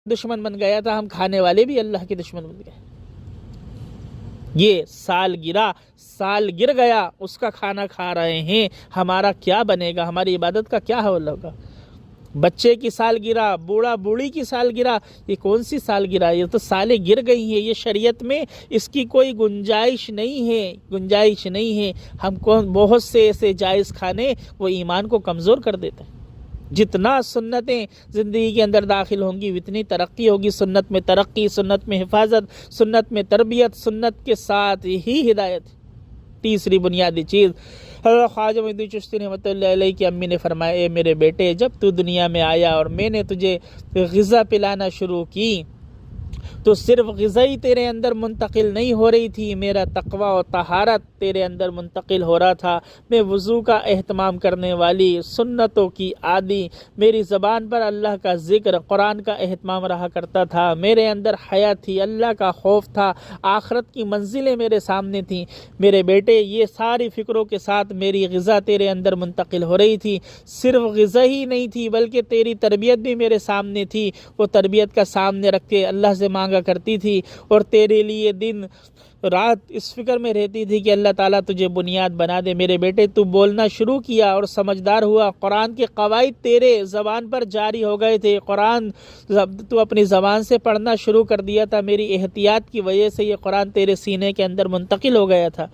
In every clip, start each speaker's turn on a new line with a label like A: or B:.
A: دشمن بن گیا تھا، ہم کھانے والے بھی اللہ کے دشمن بن گئے۔ یہ سال گر گیا، اس کا کھانا کھا رہے ہیں، ہمارا کیا بنے گا؟ ہماری عبادت کا کیا حال ہوگا؟ بچے کی سال گرا، بوڑھا بوڑھی کی سال گرا، یہ کون سی سال گرا؟ یہ تو سالیں گر گئی ہیں، یہ شریعت میں اس کی کوئی گنجائش نہیں ہے۔ ہم کو بہت سے ایسے جائز کھانے وہ ایمان کو کمزور کر دیتے ہیں۔ جتنا سنتیں زندگی کے اندر داخل ہوں گی اتنی ترقی ہوگی، سنت میں ترقی، سنت میں حفاظت، سنت میں تربیت، سنت کے ساتھ ہی ہدایت۔ تیسری بنیادی چیز، حضرت خواجہ معین الدین چشتی رحمۃ اللہ علیہ کی امی نے فرمایا، اے میرے بیٹے، جب تو دنیا میں آیا اور میں نے تجھے غذا پلانا شروع کی تو صرف غذا ہی تیرے اندر منتقل نہیں ہو رہی تھی، میرا تقوی و طہارت تیرے اندر منتقل ہو رہا تھا۔ میں وضو کا اہتمام کرنے والی، سنتوں کی عادی، میری زبان پر اللہ کا ذکر، قرآن کا اہتمام رہا کرتا تھا، میرے اندر حیا تھی، اللہ کا خوف تھا، آخرت کی منزلیں میرے سامنے تھیں۔ میرے بیٹے، یہ ساری فکروں کے ساتھ میری غذا تیرے اندر منتقل ہو رہی تھی۔ صرف غذا ہی نہیں تھی بلکہ تیری تربیت بھی میرے سامنے تھی۔ وہ تربیت کا سامنے رکھ کے اللہ سے مانگا کرتی تھی، اور تیرے لیے دن رات اس فکر میں رہتی تھی کہ اللہ تعالیٰ تجھے بنیاد بنا دے۔ میرے بیٹے، تو بولنا شروع کیا اور سمجھدار ہوا، قرآن کے قواعد تیرے زبان پر جاری ہو گئے تھے، قرآن تو اپنی زبان سے پڑھنا شروع کر دیا تھا، میری احتیاط کی وجہ سے یہ قرآن تیرے سینے کے اندر منتقل ہو گیا تھا۔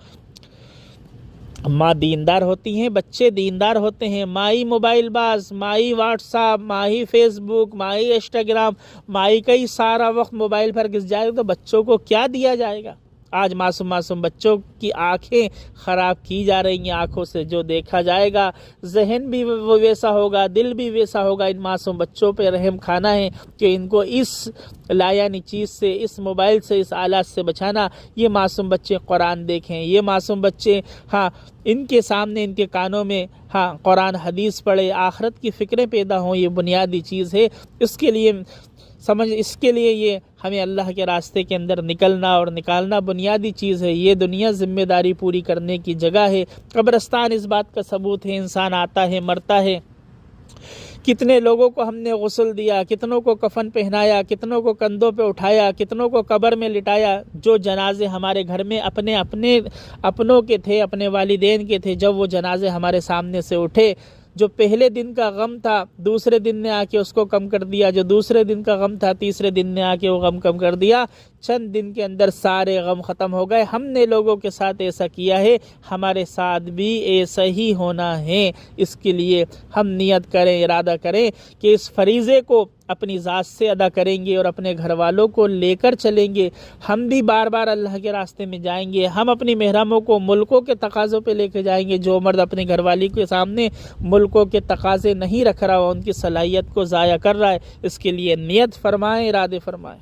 A: ماں دیندار ہوتی ہیں، بچے دیندار ہوتے ہیں، مائی موبائل باز، my WhatsApp, my Facebook, my Instagram, my کا ہی سارا وقت موبائل پر گھس جائے گا تو بچوں کو کیا دیا جائے گا؟ آج معصوم بچوں کی آنکھیں خراب کی جا رہی ہیں، آنکھوں سے جو دیکھا جائے گا، ذہن بھی وہ ویسا ہوگا، دل بھی ویسا ہوگا۔ ان معصوم بچوں پہ رحم کھانا ہے کہ ان کو اس لایعنی چیز سے، اس موبائل سے، اس آلات سے بچانا۔ یہ معصوم بچے قرآن دیکھیں، یہ معصوم بچے ان کے سامنے، ان کے کانوں میں قرآن حدیث پڑھے، آخرت کی فکریں پیدا ہوں، یہ بنیادی چیز ہے۔ اس کے لیے یہ ہمیں اللہ کے راستے کے اندر نکلنا اور نکالنا بنیادی چیز ہے۔ یہ دنیا ذمہ داری پوری کرنے کی جگہ ہے، قبرستان اس بات کا ثبوت ہے۔ انسان آتا ہے، مرتا ہے، کتنے لوگوں کو ہم نے غسل دیا، کتنوں کو کفن پہنایا، کتنوں کو کندھوں پہ اٹھایا، کتنوں کو قبر میں لٹایا۔ جو جنازے ہمارے گھر میں اپنوں کے تھے، اپنے والدین کے تھے، جب وہ جنازے ہمارے سامنے سے اٹھے، جو پہلے دن کا غم تھا دوسرے دن نے آ کے اس کو کم کر دیا، جو دوسرے دن کا غم تھا تیسرے دن نے آ کے وہ غم کم کر دیا، چند دن کے اندر سارے غم ختم ہو گئے۔ ہم نے لوگوں کے ساتھ ایسا کیا ہے، ہمارے ساتھ بھی ایسا ہی ہونا ہے۔ اس کے لیے ہم نیت کریں، ارادہ کریں کہ اس فریضے کو اپنی ذات سے ادا کریں گے اور اپنے گھر والوں کو لے کر چلیں گے۔ ہم بھی بار بار اللہ کے راستے میں جائیں گے، ہم اپنی محرموں کو ملکوں کے تقاضوں پہ لے کے جائیں گے۔ جو مرد اپنے گھر والی کے سامنے ملکوں کے تقاضے نہیں رکھ رہا، ان کی صلاحیت کو ضائع کر رہا ہے، اس کے لیے نیت فرمائیں، ارادے فرمائیں۔